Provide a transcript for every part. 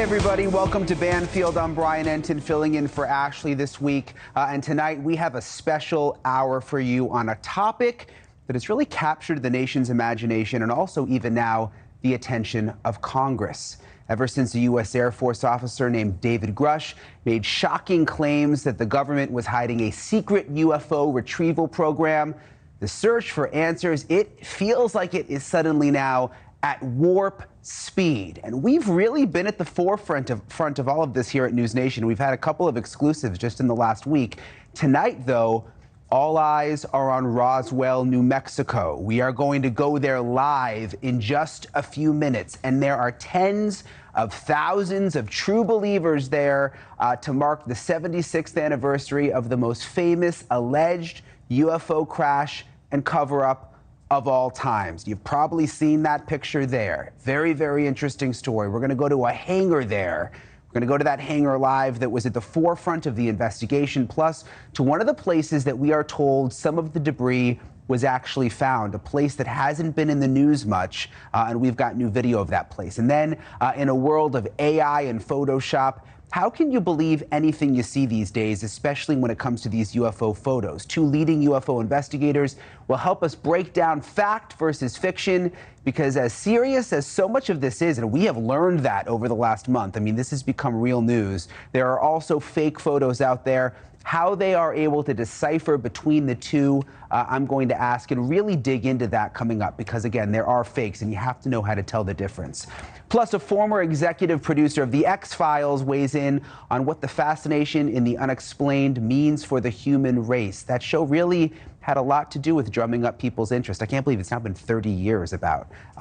Everybody, welcome to Banfield. I'm Brian Enton, filling in for Ashley this week. And tonight we have a special hour for you on a topic that has really captured the nation's imagination and also even now the attention of Congress. Ever since a U.S. Air Force officer named David Grusch made shocking claims that the government was hiding a secret UFO retrieval program, the search for answers, it feels like it is suddenly now at warp speed. And we've really been at the forefront of all of this here at NewsNation. We've had a couple of exclusives just in the last week. Tonight, though, all eyes are on Roswell, New Mexico. We are going to go there live in just a few minutes. And there are tens of thousands of true believers there to mark the 76th anniversary of the most famous alleged UFO crash and cover-up of all times. You've probably seen that picture there. Very, very interesting story. We're going to go to a hangar there. We're going to go to that hangar live that was at the forefront of the investigation, plus to one of the places that we are told some of the debris was actually found, a place that hasn't been in the news much, and we've got new video of that place. And then in a world of AI and Photoshop, how can you believe anything you see these days, especially when it comes to these UFO photos? Two leading UFO investigators will help us break down fact versus fiction, because as serious as so much of this is, and we have learned that over the last month, I mean, this has become real news. There are also fake photos out there. How they are able to decipher between the two, I'm going to ask and really dig into that coming up, because again, there are fakes and you have to know how to tell the difference. Plus, a former executive producer of The X-Files weighs in on what the fascination in the unexplained means for the human race. That show really had a lot to do with drumming up people's interest. I can't believe it's now been 30 years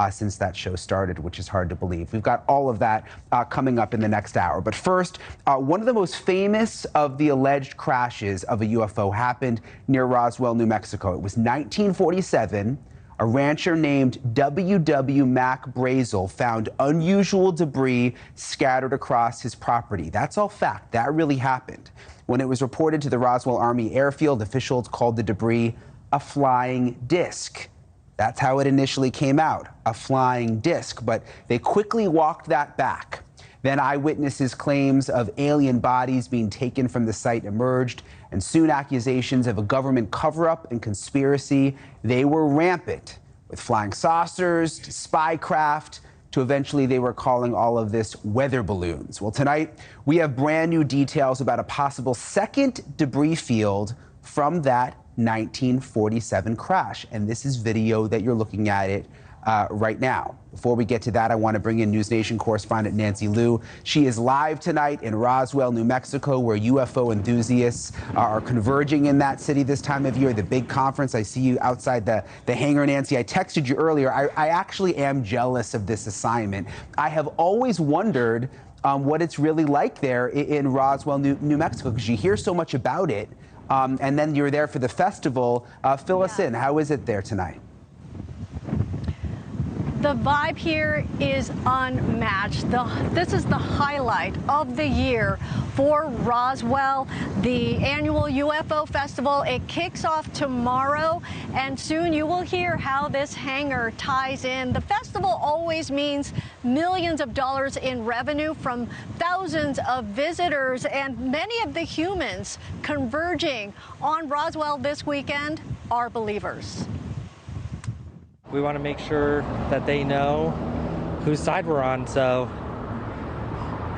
since that show started, which is hard to believe. We've got all of that coming up in the next hour. But first, one of the most famous of the alleged crashes of a UFO happened near Roswell, New Mexico. It was 1947. A rancher named W.W. Mac Brazel found unusual debris scattered across his property. That's all fact. That really happened. When it was reported to the Roswell Army Airfield, officials called the debris a flying disc. That's how it initially came out, a flying disc, but they quickly walked that back. Then eyewitnesses' claims of alien bodies being taken from the site emerged, and soon accusations of a government cover-up and conspiracy. They were rampant, with flying saucers to spy craft, to eventually they were calling all of this weather balloons. Well, tonight we have brand new details about a possible second debris field from that 1947 crash. And this is video that you're looking at it right now. Before we get to that, I want to bring in NewsNation correspondent Nancy Liu. She is live tonight in Roswell, New Mexico, where UFO enthusiasts are converging in that city this time of year, the big conference. I see you outside the hangar, Nancy. I texted you earlier. I actually am jealous of this assignment. I have always wondered what it's really like there in Roswell, New Mexico, because you hear so much about it, and then you're there for the festival. Fill us in. How is it there tonight? The vibe here is unmatched. This is the highlight of the year for Roswell, the annual UFO festival. It kicks off tomorrow, and soon you will hear how this hangar ties in. The festival always means millions of dollars in revenue from thousands of visitors, and many of the humans converging on Roswell this weekend are believers. We want to make sure that they know whose side we're on, so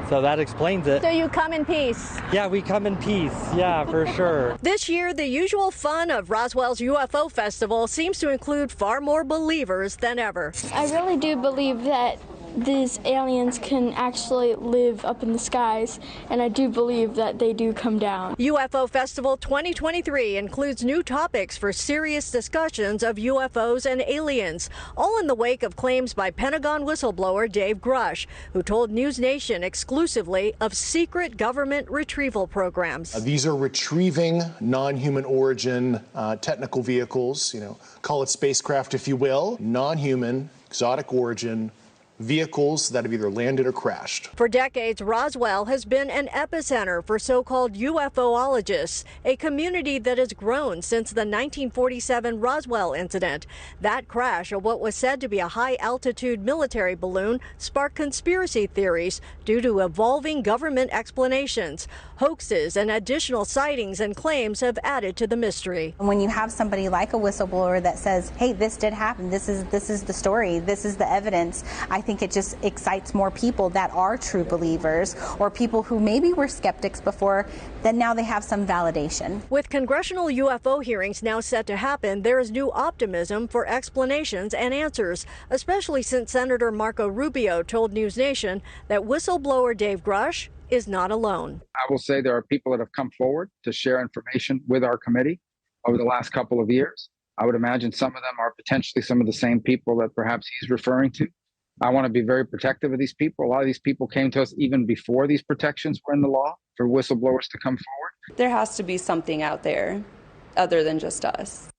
that explains it. So you come in peace? Yeah, we come in peace. Yeah, for sure. This year, the usual fun of Roswell's UFO Festival seems to include far more believers than ever. I really do believe that these aliens can actually live up in the skies, and I do believe that they do come down. UFO Festival 2023 includes new topics for serious discussions of UFOs and aliens, all in the wake of claims by Pentagon whistleblower Dave Grusch, who told NewsNation exclusively of secret government retrieval programs. These are retrieving non-human origin technical vehicles, call it spacecraft if you will, non-human, exotic origin, vehicles that have either landed or crashed. For decades, Roswell has been an epicenter for so-called UFOologists, a community that has grown since the 1947 Roswell incident. That crash of what was said to be a high-altitude military balloon sparked conspiracy theories due to evolving government explanations. Hoaxes and additional sightings and claims have added to the mystery. When you have somebody like a whistleblower that says, hey, this did happen, this is the story, this is the evidence, I think it just excites more people that are true believers, or people who maybe were skeptics before, then now they have some validation. With congressional UFO hearings now set to happen, there is new optimism for explanations and answers, especially since Senator Marco Rubio told NewsNation that whistleblower Dave Grusch is not alone. I will say there are people that have come forward to share information with our committee over the last couple of years. I would imagine some of them are potentially some of the same people that perhaps he's referring to. I want to be very protective of these people. A lot of these people came to us even before these protections were in the law for whistleblowers to come forward. There has to be something out there other than just us.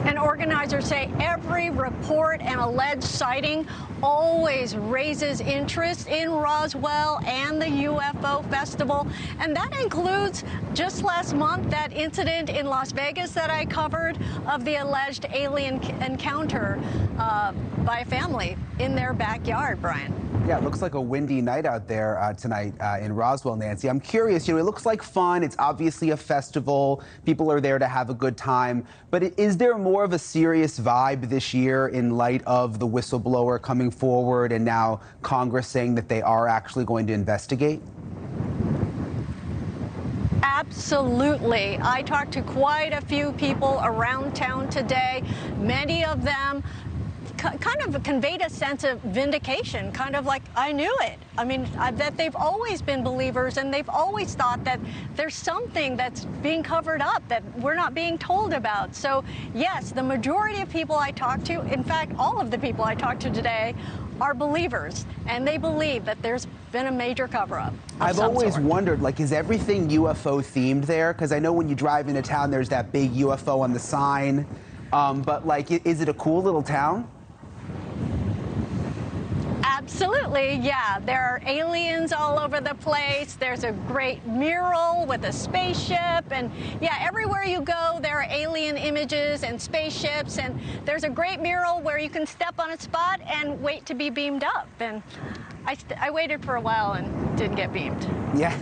And organizers say every report and alleged sighting always raises interest in Roswell and the UFO festival. And that includes just last month, that incident in Las Vegas that I covered of the alleged alien encounter by a family in their backyard, Brian. Yeah, it looks like a windy night out there tonight in Roswell, Nancy. I'm curious, it looks like fun. It's obviously a festival. People are there to have a good time. But is there more of a serious vibe this year in light of the whistleblower coming forward and now Congress saying that they are actually going to investigate? Absolutely. I talked to quite a few people around town today. Many of them kind of conveyed a sense of vindication, kind of like, I knew it. I mean, that they've always been believers, and they've always thought that there's something that's being covered up that we're not being told about. So yes, the majority of people I talked to, in fact, all of the people I talked to today, are believers, and they believe that there's been a major cover-up. I've always wondered, is everything UFO themed there? Because I know when you drive into town, there's that big UFO on the sign. But is it a cool little town? Absolutely, yeah. There are aliens all over the place. There's a great mural with a spaceship, and yeah, everywhere you go, there are alien images and spaceships, and there's a great mural where you can step on a spot and wait to be beamed up. And I waited for a while and didn't get beamed. Yeah,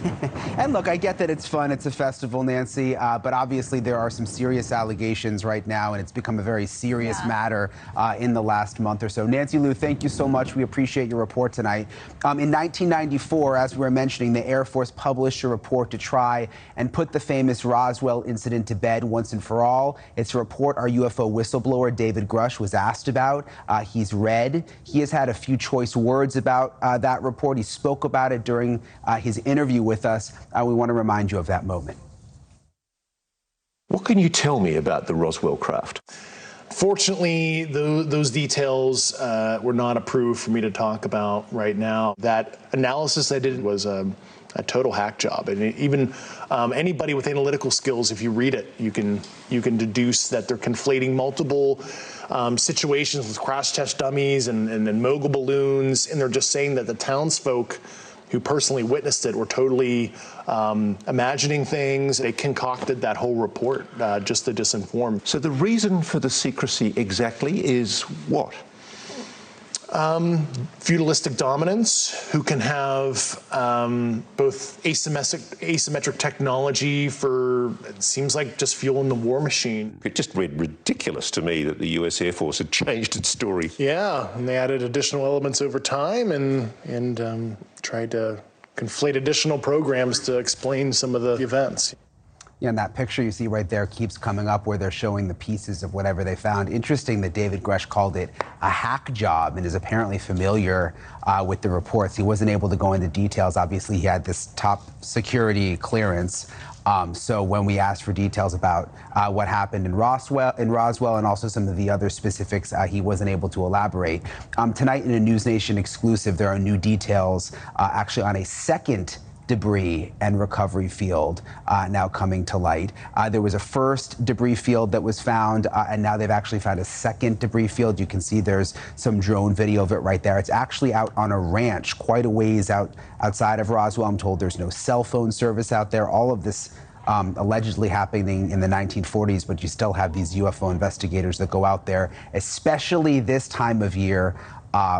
and look, I get that it's fun. It's a festival, Nancy, but obviously there are some serious allegations right now, and it's become a very serious matter in the last month or so. Nancy Liu, thank you so much. We appreciate your report tonight. In 1994, as we were mentioning, the Air Force published a report to try and put the famous Roswell incident to bed once and for all. It's a report our UFO whistleblower David Grusch was asked about. He's read. He has had a few choice words about that report. He spoke about it during his interview with us. We want to remind you of that moment. What can you tell me about the Roswell craft? Fortunately, those details were not approved for me to talk about right now. That analysis I did was a total hack job, and even anybody with analytical skills, if you read it, you can deduce that they're conflating multiple situations with crash test dummies and mogul balloons, and they're just saying that the townsfolk who personally witnessed it were totally imagining things. They concocted that whole report just to disinform. So the reason for the secrecy exactly is what? Feudalistic dominance, who can have both asymmetric technology for, it seems like, just fueling the war machine. It just read ridiculous to me that the US Air Force had changed its story. Yeah, and they added additional elements over time and tried to conflate additional programs to explain some of the events. Yeah, and that picture you see right there keeps coming up where they're showing the pieces of whatever they found. Interesting that David Grusch called it a hack job and is apparently familiar with the reports. He wasn't able to go into details. Obviously, he had this top security clearance. So when we asked for details about what happened in Roswell and also some of the other specifics, he wasn't able to elaborate. Tonight in a NewsNation exclusive, there are new details actually on a second debris and recovery field now coming to light. There was a first debris field that was found, and now they've actually found a second debris field. You can see there's some drone video of it right there. It's actually out on a ranch quite a ways outside of Roswell. I'm told there's no cell phone service out there. All of this allegedly happening in the 1940s, but you still have these UFO investigators that go out there, especially this time of year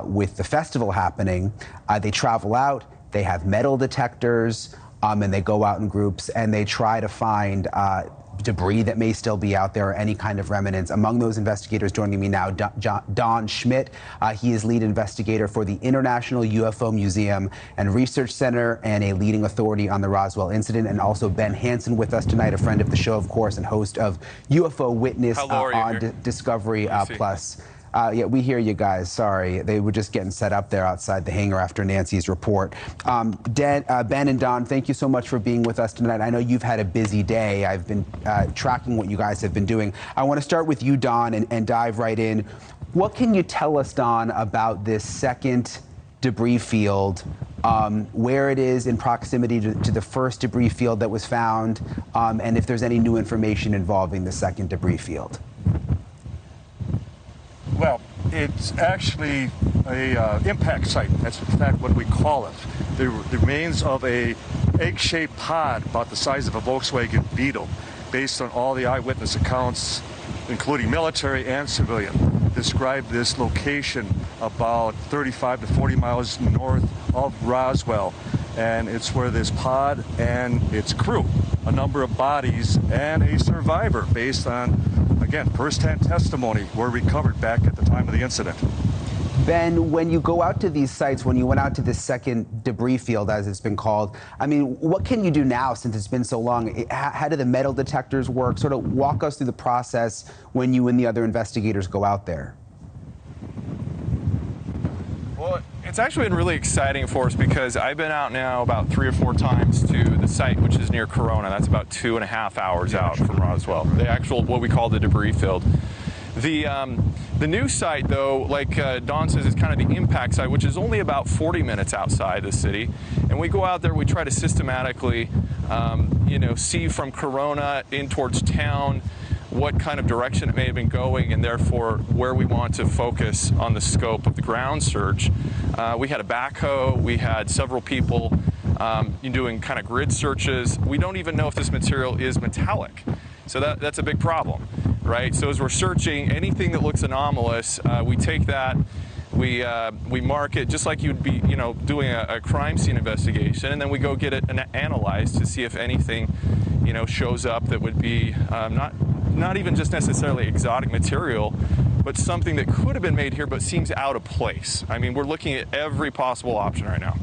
with the festival happening. They travel out. They have metal detectors, and they go out in groups, and they try to find debris that may still be out there or any kind of remnants. Among those investigators joining me now, Don Schmidt. He is lead investigator for the International UFO Museum and Research Center and a leading authority on the Roswell incident. And also Ben Hansen with us tonight, a friend of the show, of course, and host of UFO Witness on Discovery Plus. Yeah, we hear you guys. Sorry, they were just getting set up there outside the hangar after Nancy's report. Ben and Don, thank you so much for being with us tonight. I know you've had a busy day. I've been tracking what you guys have been doing. I want to start with you, Don, and dive right in. What can you tell us, Don, about this second debris field, where it is in proximity to the first debris field that was found, and if there's any new information involving the second debris field? Well, it's actually a impact site. That's in fact what we call it. The remains of a egg-shaped pod about the size of a Volkswagen Beetle, based on all the eyewitness accounts, including military and civilian, describe this location about 35 to 40 miles north of Roswell. And it's where this pod and its crew, a number of bodies, and a survivor, based on, again, first-hand testimony, were recovered back at the time of the incident. Ben, when you go out to these sites, when you went out to this second debris field, as it's been called, I mean, what can you do now since it's been so long? How do the metal detectors work? Sort of walk us through the process when you and the other investigators go out there. Well, it's actually been really exciting for us because I've been out now about 3 or 4 times to the site, which is near Corona. That's about 2.5 hours out from Roswell, the actual, what we call the debris field. The new site, though, like Don says, is kind of the impact site, which is only about 40 minutes outside the city. And we go out there, we try to systematically, see from Corona in towards town what kind of direction it may have been going, and therefore where we want to focus on the scope of the ground search. We had a backhoe, we had several people doing kind of grid searches. We don't even know if this material is metallic. So that's a big problem, right? So as we're searching anything that looks anomalous, we take that, we mark it just like you'd be, doing a crime scene investigation, and then we go get it analyzed to see if anything, shows up that would be not even just necessarily exotic material, but something that could have been made here but seems out of place. I mean, we're looking at every possible option right now.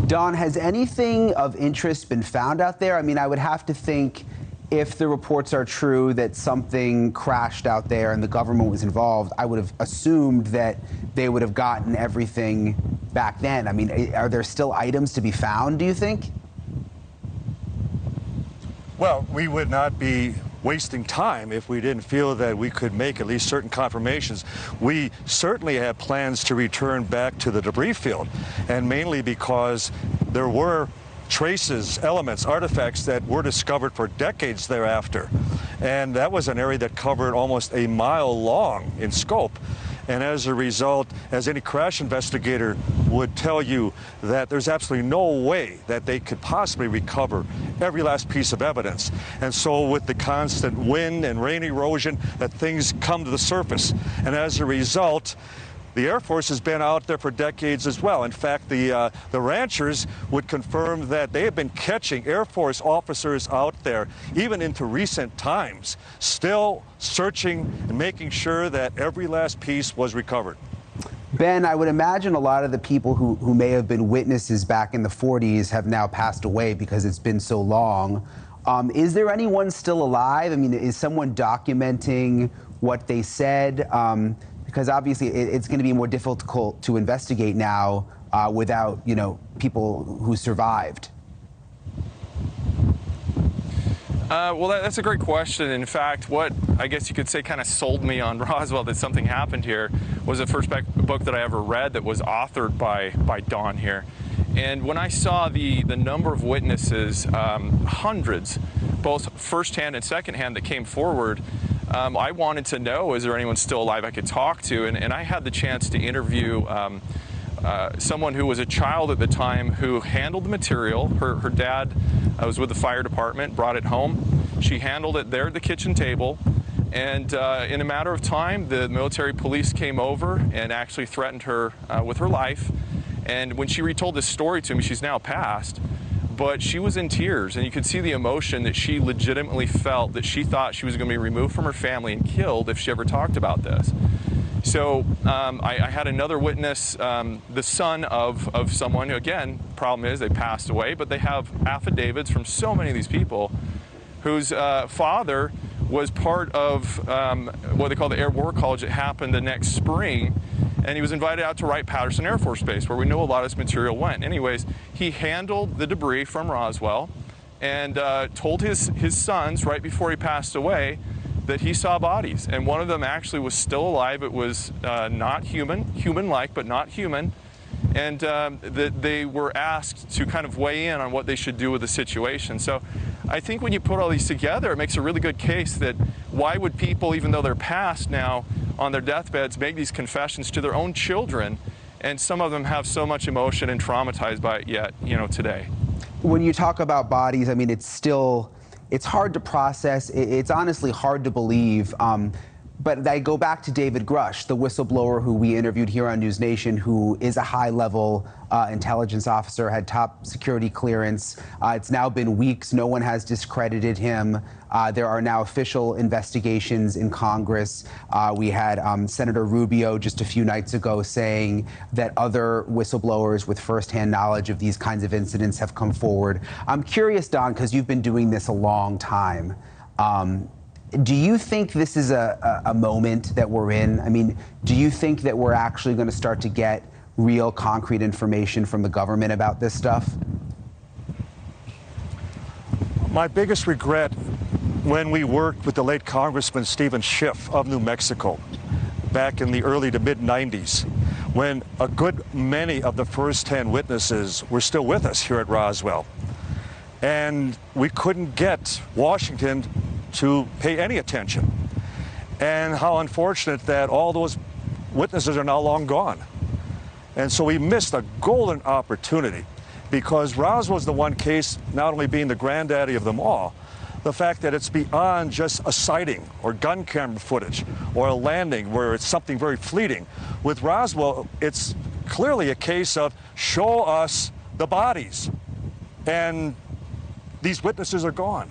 Don, has anything of interest been found out there? I mean, I would have to think, if the reports are true that something crashed out there and the government was involved, I would have assumed that they would have gotten everything back then. I mean, are there still items to be found, do you think? Well, we would not be wasting time if we didn't feel that we could make at least certain confirmations. We certainly have plans to return back to the debris field, and mainly because there were traces, elements, artifacts that were discovered for decades thereafter. And that was an area that covered almost a mile long in scope. And as a result, as any crash investigator would tell you, that there's absolutely no way that they could possibly recover every last piece of evidence. And so with the constant wind and rain erosion, that things come to the surface. And as a result, the Air Force has been out there for decades as well. In fact, the ranchers would confirm that they have been catching Air Force officers out there, even into recent times, still searching and making sure that every last piece was recovered. Ben, I would imagine a lot of the people who may have been witnesses back in the 40s have now passed away because it's been so long. Is there anyone still alive? I mean, is someone documenting what they said? Because obviously it's going to be more difficult to investigate now without, people who survived. Well, that's a great question. In fact, what I guess you could say kind of sold me on Roswell, that something happened here, was the first book that I ever read that was authored by Don here. And when I saw the number of witnesses, hundreds, both firsthand and secondhand, that came forward, I wanted to know, is there anyone still alive I could talk to? And I had the chance to interview someone who was a child at the time who handled the material. Her dad was with the fire department, brought it home. She handled it there at the kitchen table. And in a matter of time, the military police came over and actually threatened her with her life. And when she retold this story to me, she's now passed, but she was in tears, and you could see the emotion that she legitimately felt, that she thought she was going to be removed from her family and killed if she ever talked about this. So I had another witness, the son of someone who, again, problem is they passed away, but they have affidavits from so many of these people whose father was part of what they call the Air War College that happened the next spring. And he was invited out to Wright-Patterson Air Force Base, where we know a lot of this material went. Anyways, he handled the debris from Roswell and told his sons right before he passed away that he saw bodies. And one of them actually was still alive. It was not human-like, but not human. And that they were asked to kind of weigh in on what they should do with the situation. So I think when you put all these together, it makes a really good case that why would people, even though they're passed now, on their deathbeds, make these confessions to their own children, and some of them have so much emotion and traumatized by it yet, today. When you talk about bodies, I mean, it's hard to process. It's honestly hard to believe. But I go back to David Grusch, the whistleblower who we interviewed here on NewsNation, who is a high-level intelligence officer, had top security clearance. It's now been weeks. No one has discredited him. There are now official investigations in Congress. We had Senator Rubio just a few nights ago saying that other whistleblowers with firsthand knowledge of these kinds of incidents have come forward. I'm curious, Don, because you've been doing this a long time. Do you think this is a moment that we're in? I mean, do you think that we're actually going to start to get real concrete information from the government about this stuff? My biggest regret when we worked with the late Congressman Stephen Schiff of New Mexico back in the early to mid-90s, when a good many of the first-hand witnesses were still with us here at Roswell. And we couldn't get Washington to pay any attention. And how unfortunate that all those witnesses are now long gone. And so we missed a golden opportunity, because Roswell is the one case, not only being the granddaddy of them all, the fact that it's beyond just a sighting or gun camera footage or a landing where it's something very fleeting. With Roswell, it's clearly a case of show us the bodies. And these witnesses are gone.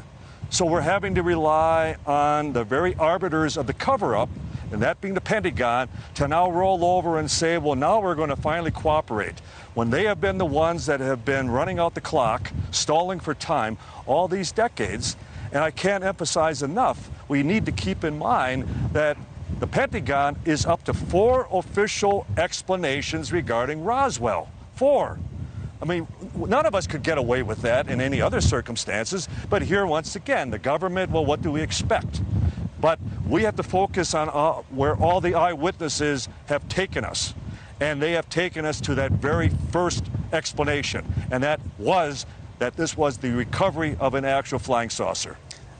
So we're having to rely on the very arbiters of the cover-up, and that being the Pentagon, to now roll over and say, well, now we're going to finally cooperate, when they have been the ones that have been running out the clock, stalling for time all these decades. And I can't emphasize enough, we need to keep in mind that the Pentagon is up to 4 official explanations regarding Roswell. 4. I mean, none of us could get away with that in any other circumstances, but here, once again, the government, well, what do we expect? But we have to focus on where all the eyewitnesses have taken us, and they have taken us to that very first explanation, and that was that this was the recovery of an actual flying saucer.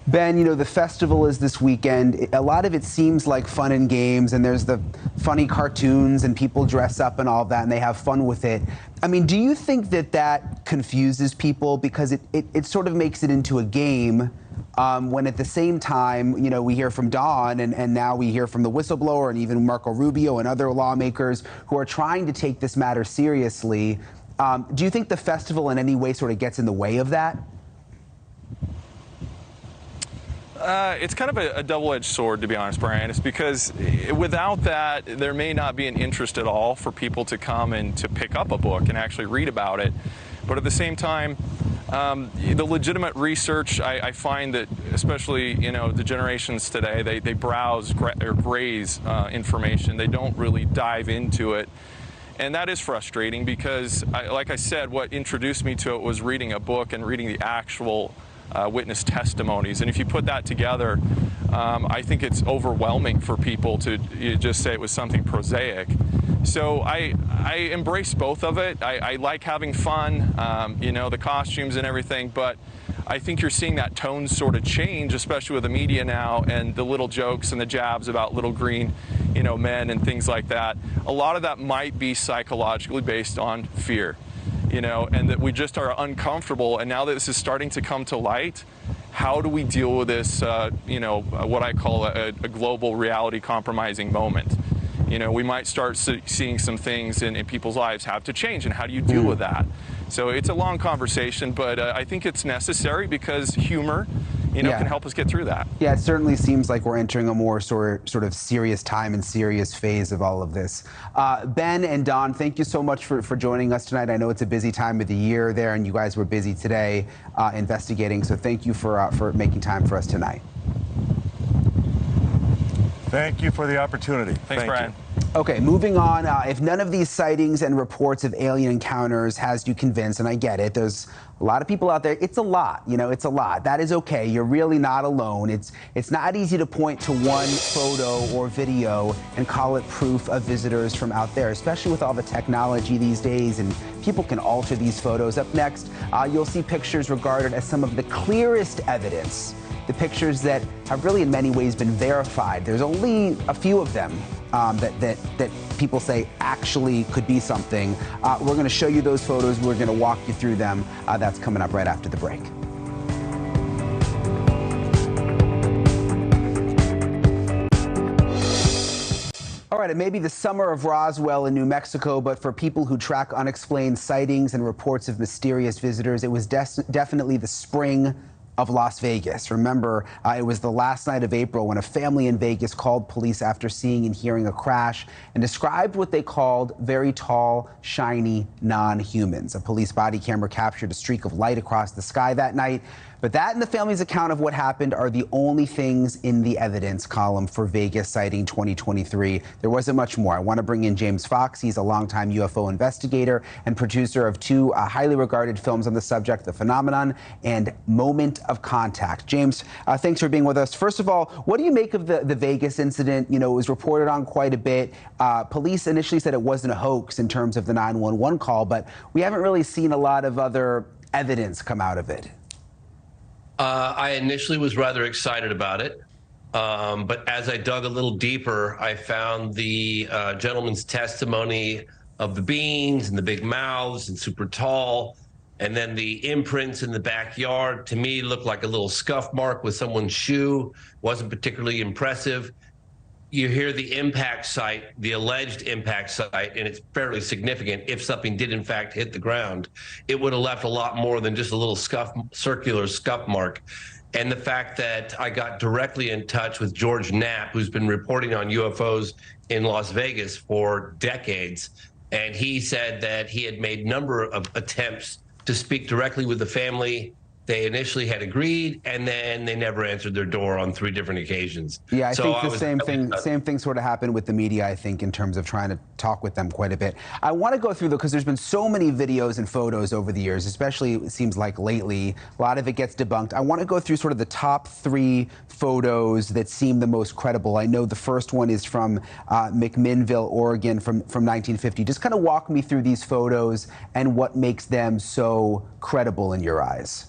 Ben, the festival is this weekend. A lot of it seems like fun and games, and there's the funny cartoons and people dress up and all that, and they have fun with it. I mean, do you think that confuses people, because it sort of makes it into a game, when at the same time, we hear from Don and now we hear from the whistleblower and even Marco Rubio and other lawmakers who are trying to take this matter seriously. Do you think the festival in any way sort of gets in the way of that? It's kind of a double-edged sword, to be honest, Brian. It's because without that, there may not be an interest at all for people to come and to pick up a book and actually read about it. But at the same time, the legitimate research, I find that, especially the generations today, they browse or graze information. They don't really dive into it. And that is frustrating, because, like I said, what introduced me to it was reading a book and reading the actual witness testimonies. And if you put that together, I think it's overwhelming for people to just say it was something prosaic. So I embrace both of it. I like having fun, you know, the costumes and everything, but I think you're seeing that tone sort of change, especially with the media now and the little jokes and the jabs about little green, you know, men and things like that. A lot of that might be psychologically based on fear, you know, and that we just are uncomfortable. And now that this is starting to come to light, how do we deal with this, you know, what I call a global reality compromising moment? You know, we might start seeing some things in people's lives have to change, and how do you deal with that? So it's a long conversation, but I think it's necessary because humor, you know, can help us get through that. Yeah, it certainly seems like we're entering a more sort of serious time and serious phase of all of this. Ben and Don, thank you so much for joining us tonight. I know it's a busy time of the year there, and you guys were busy today investigating, so thank you for making time for us tonight. Thank you for the opportunity. Thanks, Brian. Okay, moving on. If none of these sightings and reports of alien encounters has you convinced, and I get it, there's a lot of people out there. It's a lot, you know, it's a lot. That is okay. You're really not alone. It's not easy to point to one photo or video and call it proof of visitors from out there, especially with all the technology these days, and people can alter these photos. Up next, you'll see pictures regarded as some of the clearest evidence. The pictures that have really in many ways been verified. There's only a few of them that people say actually could be something. We're going to show you those photos. We're going to walk you through them. That's coming up right after the break. All right, it may be the summer of Roswell in New Mexico, but for people who track unexplained sightings and reports of mysterious visitors, it was definitely the spring of Las Vegas. Remember, it was the last night of April when a family in Vegas called police after seeing and hearing a crash and described what they called very tall, shiny non-humans. A police body camera captured a streak of light across the sky that night. But that and the family's account of what happened are the only things in the evidence column for Vegas sighting 2023. There wasn't much more. I want to bring in James Fox. He's a longtime UFO investigator and producer of two highly regarded films on the subject, The Phenomenon and Moment of Contact. James, thanks for being with us. First of all, what do you make of the Vegas incident? You know, it was reported on quite a bit. Police initially said it wasn't a hoax in terms of the 911 call, but we haven't really seen a lot of other evidence come out of it. I initially was rather excited about it, but as I dug a little deeper, I found the gentleman's testimony of the beans and the big mouths and super tall, and then the imprints in the backyard to me looked like a little scuff mark with someone's shoe. Wasn't particularly impressive. You hear the impact site, the alleged impact site, and it's fairly significant. If something did in fact hit the ground, it would have left a lot more than just a little circular scuff mark. And the fact that I got directly in touch with George Knapp, who's been reporting on UFOs in Las Vegas for decades, and he said that he had made a number of attempts to speak directly with the family. They initially had agreed, and then they never answered their door on 3 different occasions. Yeah, I think the same thing sort of happened with the media, I think, in terms of trying to talk with them quite a bit. I want to go through, though, because there's been so many videos and photos over the years, especially it seems like lately, a lot of it gets debunked. I want to go through sort of the top 3 photos that seem the most credible. I know the first one is from McMinnville, Oregon from 1950. Just kind of walk me through these photos and what makes them so credible in your eyes.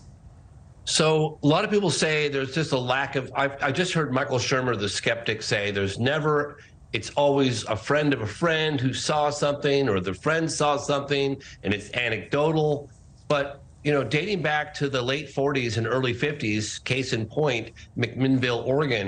So a lot of people say there's just a lack of, I just heard Michael Shermer, the skeptic, say it's always a friend of a friend who saw something, or the friend saw something, and it's anecdotal. But, you know, dating back to the late 40s and early 50s, case in point, McMinnville, Oregon,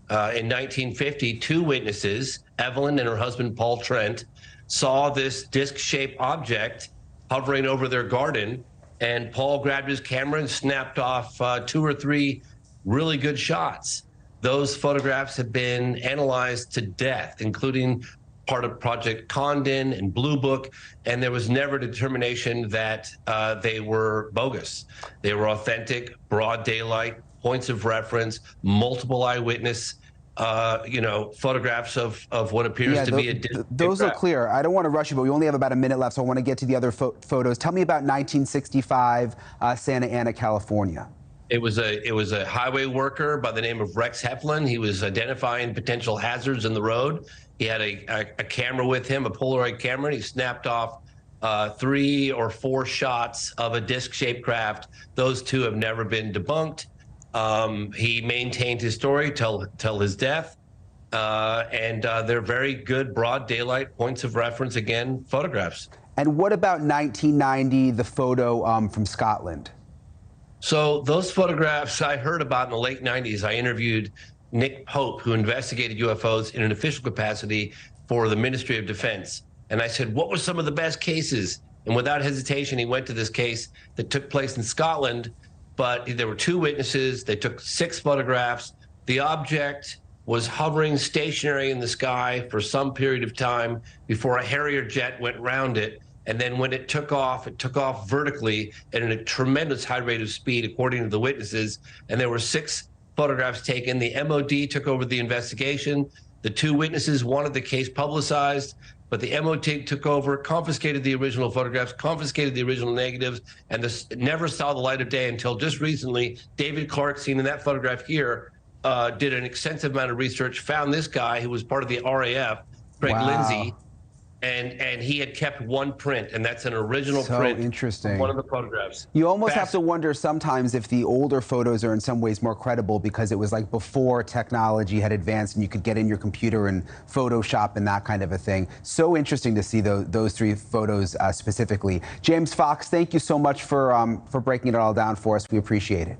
in 1950, 2 witnesses, Evelyn and her husband, Paul Trent, saw this disc-shaped object hovering over their garden. And Paul grabbed his camera and snapped off 2 or 3 really good shots. Those photographs have been analyzed to death, including part of Project Condon and Blue Book, and there was never determination that they were bogus. They were authentic, broad daylight, points of reference, multiple eyewitness photographs of what appears to be a disc. Those look clear. I don't want to rush you, but we only have about a minute left, so I want to get to the other photos. Tell me about 1965 Santa Ana, California. It was a highway worker by the name of Rex Heflin. He was identifying potential hazards in the road. He had a camera with him, a Polaroid camera, and he snapped off 3 or 4 shots of a disc-shaped craft. Those 2 have never been debunked. He maintained his story till his death. And they're very good broad daylight points of reference, again, photographs. And what about 1990, the photo from Scotland? So those photographs I heard about in the late 90s. I interviewed Nick Pope, who investigated UFOs in an official capacity for the Ministry of Defense. And I said, what were some of the best cases? And without hesitation, he went to this case that took place in Scotland, but there were 2 witnesses. They took 6 photographs. The object was hovering stationary in the sky for some period of time before a Harrier jet went round it. And then when it took off vertically at a tremendous high rate of speed, according to the witnesses. And there were 6 photographs taken. The MOD took over the investigation. The 2 witnesses wanted the case publicized, but the MOD took over, confiscated the original photographs, confiscated the original negatives, and this never saw the light of day until just recently. David Clark, seen in that photograph here, did an extensive amount of research, found this guy who was part of the RAF, Craig Lindsay, and he had kept 1 print, and that's an original print. Interesting. Of one of the photographs. You almost have to wonder sometimes if the older photos are in some ways more credible because it was like before technology had advanced and you could get in your computer and Photoshop and that kind of a thing. So interesting to see those 3 photos specifically. James Fox, thank you so much for breaking it all down for us. We appreciate it.